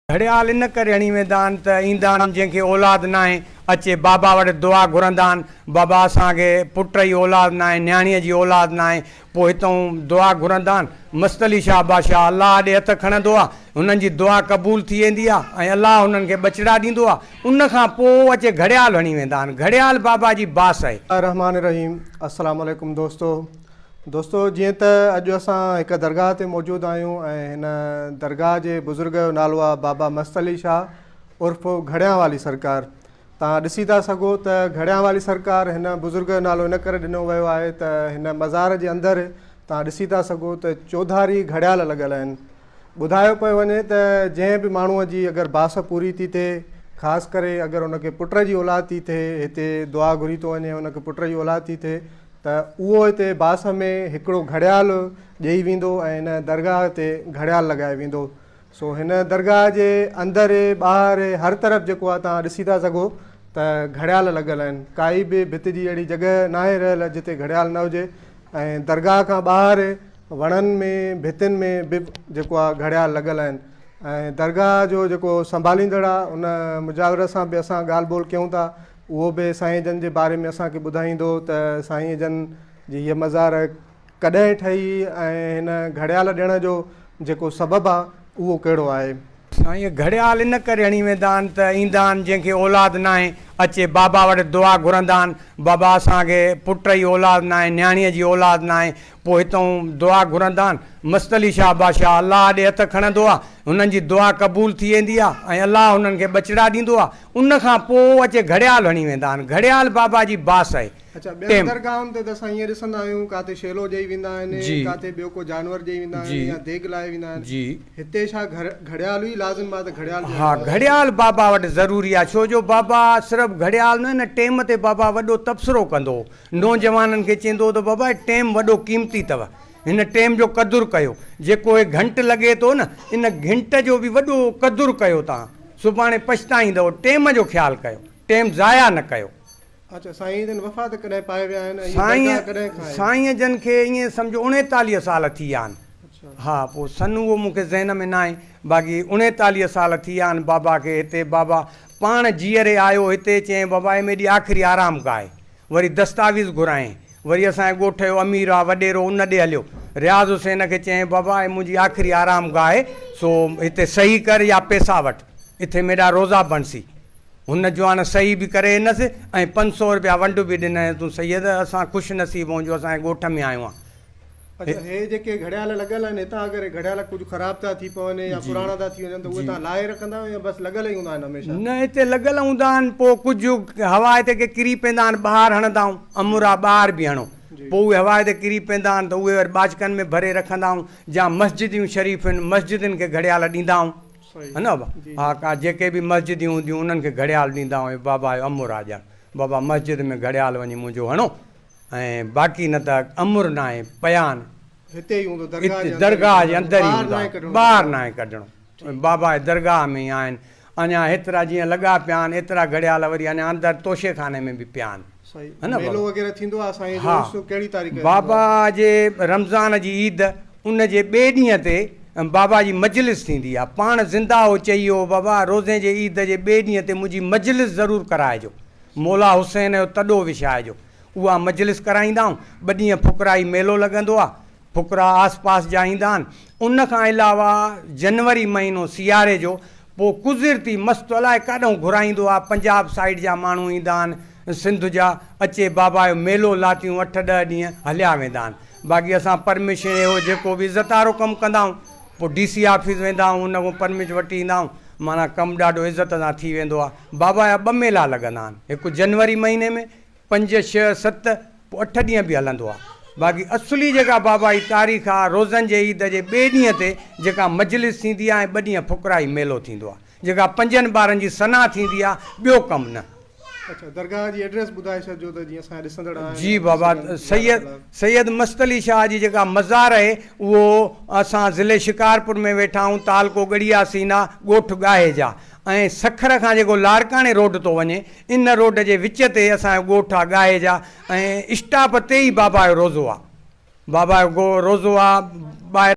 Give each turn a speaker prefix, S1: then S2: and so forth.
S1: घड़ियाल इन करे हणी वेंदा आहिनि त ईंदा आहिनि जंहिंखे औलाद न आहे अचे बाबा वटि दुआ घुरंदा आहिनि, बाबा असांखे पुट जी औलाद न आहे, न्याणीअ जी औलाद न आहे। पोइ हितां दुआ घुरंदा आहिनि, मस्तली शाह बादशाह अलाह ॾे हथ खणंदो आहे, हुननि जी दुआ क़बूल थी वेंदी आहे ऐं अलाह हुननि खे बचड़ा ॾींदो आहे। उन खां पोइ अचे घड़ियाल हणी वेंदा आहिनि। घड़ियाल बाबा जी बास आहे।
S2: रहमान रहीम। अस्सलाम वालेकुम दोस्तों जीअं त अॼु असां हिकु दरगाह ते मौजूदु आहियूं ऐं हिन दरगाह जे बुज़ुर्ग जो नालो आहे बाबा मस्तली शाह उर्फ़ घड़ियां वाली सरकार। तव्हां ॾिसी था सघो त घड़ियां वाली सरकार हिन बुज़ुर्ग जो नालो इन करे ॾिनो वियो आहे त हिन मज़ार जे अंदरि तव्हां ॾिसी था सघो त चौधारी घड़ियाल लॻल आहिनि। ॿुधायो पियो वञे त जंहिं बि माण्हूअ जी अगरि बास पूरी थी थिए, ख़ासि करे अगरि उनखे पुट जी औलाद थी थिए, हिते दुआ घुरी थो वञे उनखे पुट जी औलाद थी थिए त उहो हिते बास में हिकिड़ो घड़ियाल ॾेई वेंदो ऐं हिन दरगाह ते घड़ियाल लॻाए वेंदो। सो हिन दरगाह जे अंदरि ॿाहिरि हर तरफ़ जेको आहे तव्हां ॾिसी था सघो त घड़ियाल लॻल आहिनि। काई बि भित जी अहिड़ी जॻह न आहे रहियल जिते घड़ियाल न हुजे ऐं दरगाह खां ॿाहिरि वणनि में भितियुनि में बि जेको आहे घड़ियाल लॻल आहिनि। ऐं दरगाह जो जेको संभालींदड़ आहे उन मुजाविर सां बि असां ॻाल्हि ॿोल कयूं था, उहो बि साईं जन जे बारे में असांखे ॿुधाईंदो त साईं जन जी हीअ मज़ार कॾहिं ठही ऐं हिन घड़ियाल ॾियण जो जेको सबबु आहे उहो कहिड़ो आहे।
S1: साईं घड़ियाल इन करे हणी वेंदा आहिनि त ईंदा आहिनि जंहिंखे औलाद न आहे अचे बाबा वटि दुआ घुरंदा आहिनि, बाबा असांखे पुट जी औलाद न आहे, न्याणीअ जी औलाद न आहे। पोइ हितां दुआ घुरंदा आहिनि, मस्तली शाह बादशाह अलाह ॾे हथ खणंदो आहे, हुननि जी दुआ क़बूल थी वेंदी आहे ऐं अलाह हुननि खे बचड़ा ॾींदो आहे। उन खां पोइ अचे घड़ियाल हणी वेंदा आहिनि। घड़ियाल बाबा जी बास आहे।
S2: अच्छा, ॿियनि दरगाहुनि ते त असां हीअं ॾिसंदा आहियूं काथे शेलो ॾेई वेंदा आहिनि, काथे ॿियो को जानवर ॾेई वेंदा आहिनि या देग लाइ वेंदा आहिनि।
S1: जी,
S2: हिते छा घड़ियाल ई लाज़िम आहे त घड़ियाल?
S1: हा, घड़ियाल बाबा वटि ज़रूरी आहे। छो जो बाबा सिर्फ़ु घड़ियाल न, हिन टेम ते बाबा वॾो तबसरो कंदो, नौजवाननि खे चवंदो त बाबा टेम वॾो क़ीमती अथव, हिन टेम जो क़दुरु कयो। जेको हे घंट लॻे थो न, इन घंट जो बि वॾो क़दुरु कयो। तव्हां सुभाणे पछताईंदव। टेम जो ख़्यालु कयो, टेम ज़ाया न कयो।
S2: अच्छा, साईं जन वफ़ात कॾहिं पाए विया आहिनि?
S1: साईं जन खे ईअं सम्झो 39 साल थी विया आहिनि। हा, पोइ सन उहो मूंखे ज़हन में न आहे, बाक़ी 39 साल थी विया आहिनि बाबा खे। हिते बाबा पाण जीअरे आयो, हिते चयईं बाबा मेरी आख़िरी आराम गाहे। वरी दस्तावेज़ घुराएं, वरी असांजे ॻोठ जो अमीर आहे वॾेरो, उन ॾे हलियो। रियाज़ हुसैन खे चयईं बाबा मुंहिंजी आख़िरी आराम गाहे, सो हिते सही कर या पैसा वठि, हिते मेरा रोज़ा बणसी। हुन जो हाणे सही बि करे ॾिनसि ऐं 500 रुपया वंड बि ॾिनई। तूं सैयद असां ख़ुशि नसीब जो असांजे ॻोठ में आयो आहे।
S2: अच्छा, हे जेके घड़ियाल लॻल आहिनि हितां अगरि घड़ियाल कुझु ख़राबु था थी पवनि या पुराणा था थी वञनि त उहे तव्हां लाहे रखंदा आहियो या बसि लॻल ई हूंदा आहिनि हमेशह?
S1: न, हिते लॻल हूंदा आहिनि। पोइ कुझु हवा हिते के किरी पवंदा आहिनि, ॿाहिरि हणंदा आहियूं। अमुरा ॿाहिरि बि हणो, पोइ उहे हवा हिते किरी पवंदा आहिनि त उहे वरी बाचकनि में भरे रखंदा आहियूं। जा मस्जिदियूं शरीफ़ आहिनि, मस्जिदनि खे घड़ियाल ॾींदा आहियूं, है न बाबा? हा, का जेके बि मस्जिदियूं हूंदियूं उन्हनि खे घड़ियाल ॾींदा आहियूं। बाबा जो अमुर आहे, ॼण बाबा मस्जिद में घड़ियाल वञी मुंहिंजो हणो। ऐं बाक़ी न त अमुर न आहे, पयान
S2: हिते ई हूंदो,
S1: दरगाह जे अंदरि ई हूंदो, ॿाहिरि न आहे कढणो। बाबा जे दरगाह में ई आहिनि। अञा हेतिरा जीअं लॻा पिया आहिनि, एतिरा घड़ियाल वरी अञा अंदरि तोशे खाने में बि पिया आहिनि। बाबा जे रमज़ान जी ईद उन जे ॿिए ॾींहं ते बाबा जी मजलिस थींदी आहे। पाण ज़िंदा हो चई हो बाबा रोज़े जे ईद जे ॿिए ॾींहं ते मुंहिंजी मजलिस ज़रूरु कराइजो, मौला हुसैन जो तॾो विछाइजो। उहा मजलिस कराईंदा आहियूं। 2 ॾींहं फुकराई मेलो लॻंदो आहे, फुकरा आस पास जा ईंदा आहिनि। उन खां अलावा जनवरी महीनो सियारे जो पोइ कुज़रती मस्तु अलाए काॾों घुराईंदो आहे। पंजाब साइड जा माण्हू ईंदा आहिनि, सिंध जा, अचे बाबा जो मेलो लातियूं 8-10 ॾींहं हलिया वेंदा आहिनि। बाक़ी असां परमिशन जो जेको बि इज़त वारो कमु कंदा आहियूं, पोइ DC ऑफिस वेंदा आहियूं, उन खां परमिशन वठी ईंदा आहियूं। माना कमु ॾाढो इज़त सां थी वेंदो आहे। बाबा जा 2 मेला लॻंदा आहिनि, हिकु जनवरी महीने में 5, 6, 7, पोइ 8 ॾींहं बि हलंदो आहे। बाक़ी असली जेका बाबा जी तारीख़ आहे, रोज़नि जे ईद जे ॿिए ॾींहं ते जेका मजलिस थींदी आहे ऐं 2 ॾींहं फुकराई मेलो थींदो आहे, जेका 5 ॿारनि जी सना थींदी आहे, ॿियो कमु न।
S2: अच्छा, दरगाह जी एड्रेस ॿुधाए छॾिजो त जीअं असां ॾिसंदड़ आहियूं।
S1: जी बाबा, सैयद मस्तली शाह जी जेका मज़ार आहे उहो असां ज़िले शिकारपुर में वेठा आहियूं, तालको गड़िया सीना, ॻोठ गाहे जा। ऐं सखर खां जेको लारकाणे रोड थो वञे, इन रोड जे विच ते असांजो ॻोठ आहे गाहे जा। ऐं स्टॉप ते ई बाबा जो रोज़ो आहे। बाबा जो रोज़ो आहे। ॿाहिरि